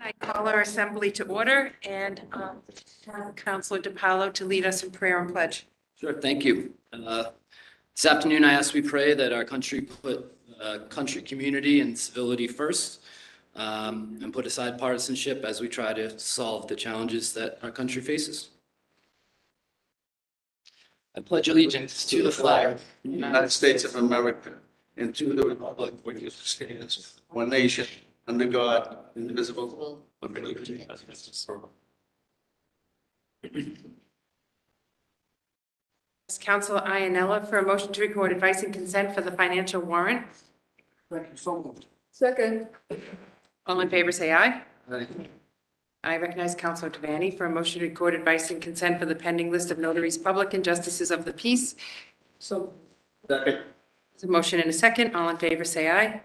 I call our assembly to order and have Councilor DiPaolo to lead us in prayer and pledge. Sure, thank you. This afternoon, I ask we pray that our country put country, community, and civility first, and put aside partisanship as we try to solve the challenges that our country faces. I pledge allegiance to the flag of the United States of America and to the republic which stands one nation under God, indivisible, with liberty and justice for all. Councilor Iannella for a motion to record advice and consent for the financial warrant. Second. All in favor, say aye. I recognize Councilor Devaney for a motion to record advice and consent for the pending list of notaries public and justices of the peace. Second. There's a motion and a second. All in favor, say aye.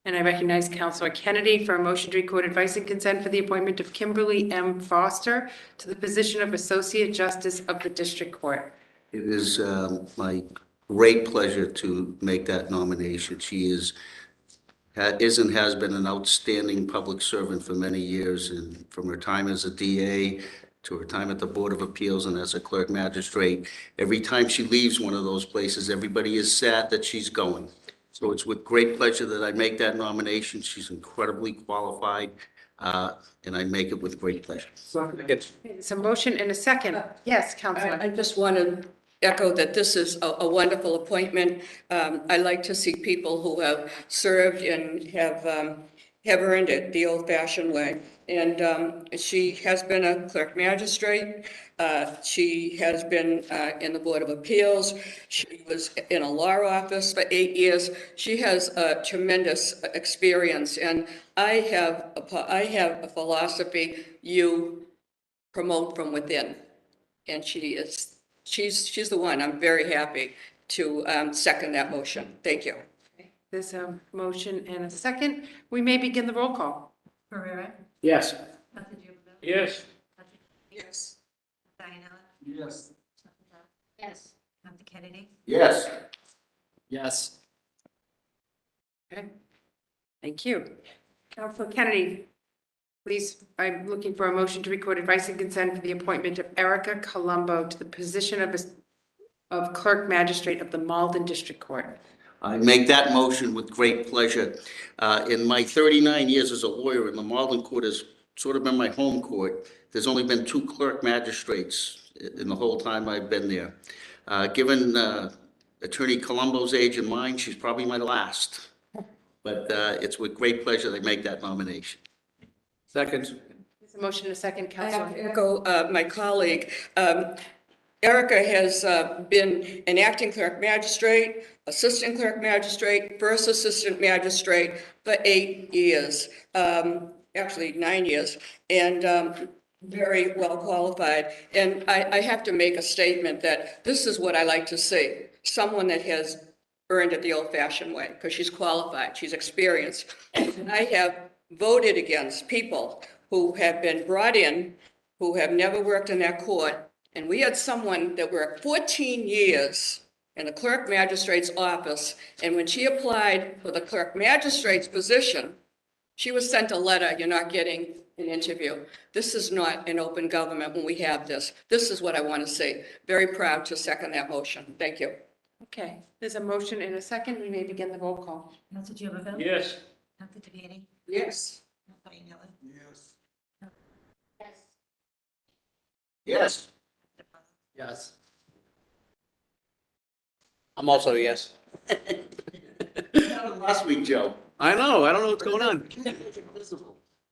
And I recognize Councilor Kennedy for a motion to record advice and consent for the appointment of Kimberly M. Foster to the position of Associate Justice of the District Court. It is my great pleasure to make that nomination. She is and has been an outstanding public servant for many years, and from her time as a DA to her time at the Board of Appeals and as a Clerk-Magistrate. Every time she leaves one of those places, everybody is sad that she's going. So it's with great pleasure that I make that nomination. She's incredibly qualified, and I make it with great pleasure. It's a motion and a second. Yes, Councilor. I just want to echo that this is a wonderful appointment. I like to see people who have served and have earned it the old-fashioned way. And she has been a clerk magistrate. She has been in the Board of Appeals. She was in a law office for 8 years. She has a tremendous experience. And I have a philosophy: you promote from within. And she's the one. I'm very happy to second that motion. Thank you. There's a motion and a second. We may begin the roll call. Pereira? Yes. Yes. Yes. Yes. Yes. Dr. Kennedy? Yes. Yes. Okay. Thank you. Councilor Kennedy, please, I'm looking for a motion to record advice and consent for the appointment of Erica Colombo to the position of Clerk Magistrate of the Malden District Court. I make that motion with great pleasure. In my 39 years as a lawyer, in the Malden Court has sort of been my home court. There's only been 2 clerk magistrates in the whole time I've been there. Given Attorney Colombo's age and mine, she's probably my last. But it's with great pleasure that I make that nomination. Second. There's a motion and a second, I have Councilor. to echo my colleague. Erica has been an acting clerk magistrate, assistant clerk magistrate, first assistant magistrate for 8 years, actually 9 years, and very well qualified. And I have to make a statement that this is what I like to see: someone that has earned it the old-fashioned way, because she's qualified, she's experienced. And I have voted against people who have been brought in, who have never worked in that court. And we had someone that worked 14 years in the clerk magistrate's office, and when she applied for the clerk magistrate's position, she was sent a letter: you're not getting an interview. This is not an open government when we have this. This is what I want to see. Very proud to second that motion. Thank you. Okay, there's a motion and a second. We may begin the roll call. Council Giovanni? Yes. Dr. Devaney? Yes. Dr. Iannella? Yes. Yes. Yes. Yes. I'm also a yes. Last week, Joe. I know. I don't know what's going on.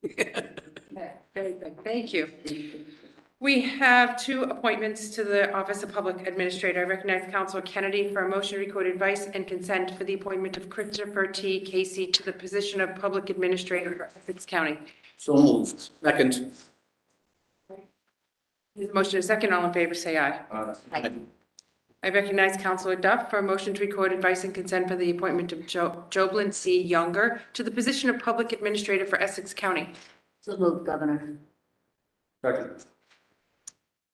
Okay, very good. Thank you. We have 2 appointments to the Office of Public Administrator. I recognize Councilor Kennedy for a motion to record advice and consent for the appointment of Christopher T. Casey to the position of Public Administrator for Essex County. So moved. Second. There's a motion and a second. All in favor, say aye. I recognize Councilor Duff for a motion to record advice and consent for the appointment of Joblin C. Younger to the position of Public Administrator for Essex County. So moved, Governor. Second.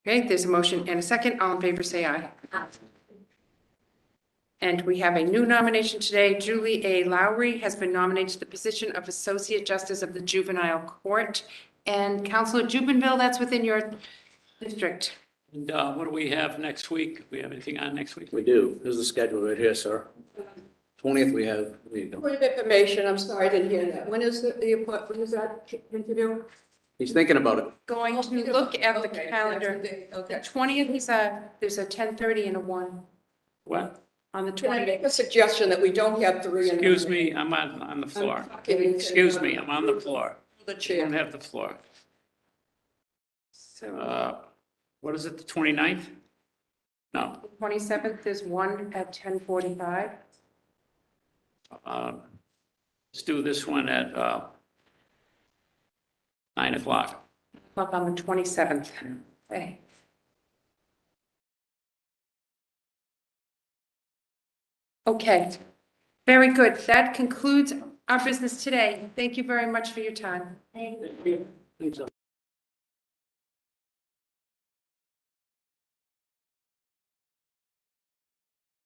Okay, there's a motion and a second. All in favor, say aye. And we have a new nomination today. Julie A. Lowry has been nominated to the position of Associate Justice of the Juvenile Court. And Counselor Jubenville, that's within your district. And what do we have next week? Do we have anything on next week? We do. There's the schedule right here, sir. 20th, we have, there you go. Point of information, I'm sorry, I didn't hear that. When is when is that interview? He's thinking about it. Going to look at the Okay, calendar. that's the- The Okay. 20th is there's a 10:30 and a 1 What? on the Can I 20th. make a suggestion that we don't have three? in- Excuse me, I'm on the floor. Excuse me, I'm on the floor. The I don't chair. have the floor. So What is it, the 29th? No. 27th, there's one at 10:45. Let's do this one at 9 o'clock. Up on the 27th. Okay. Okay, very good. That concludes our business today. Thank you very much for your time. Thanks, sir.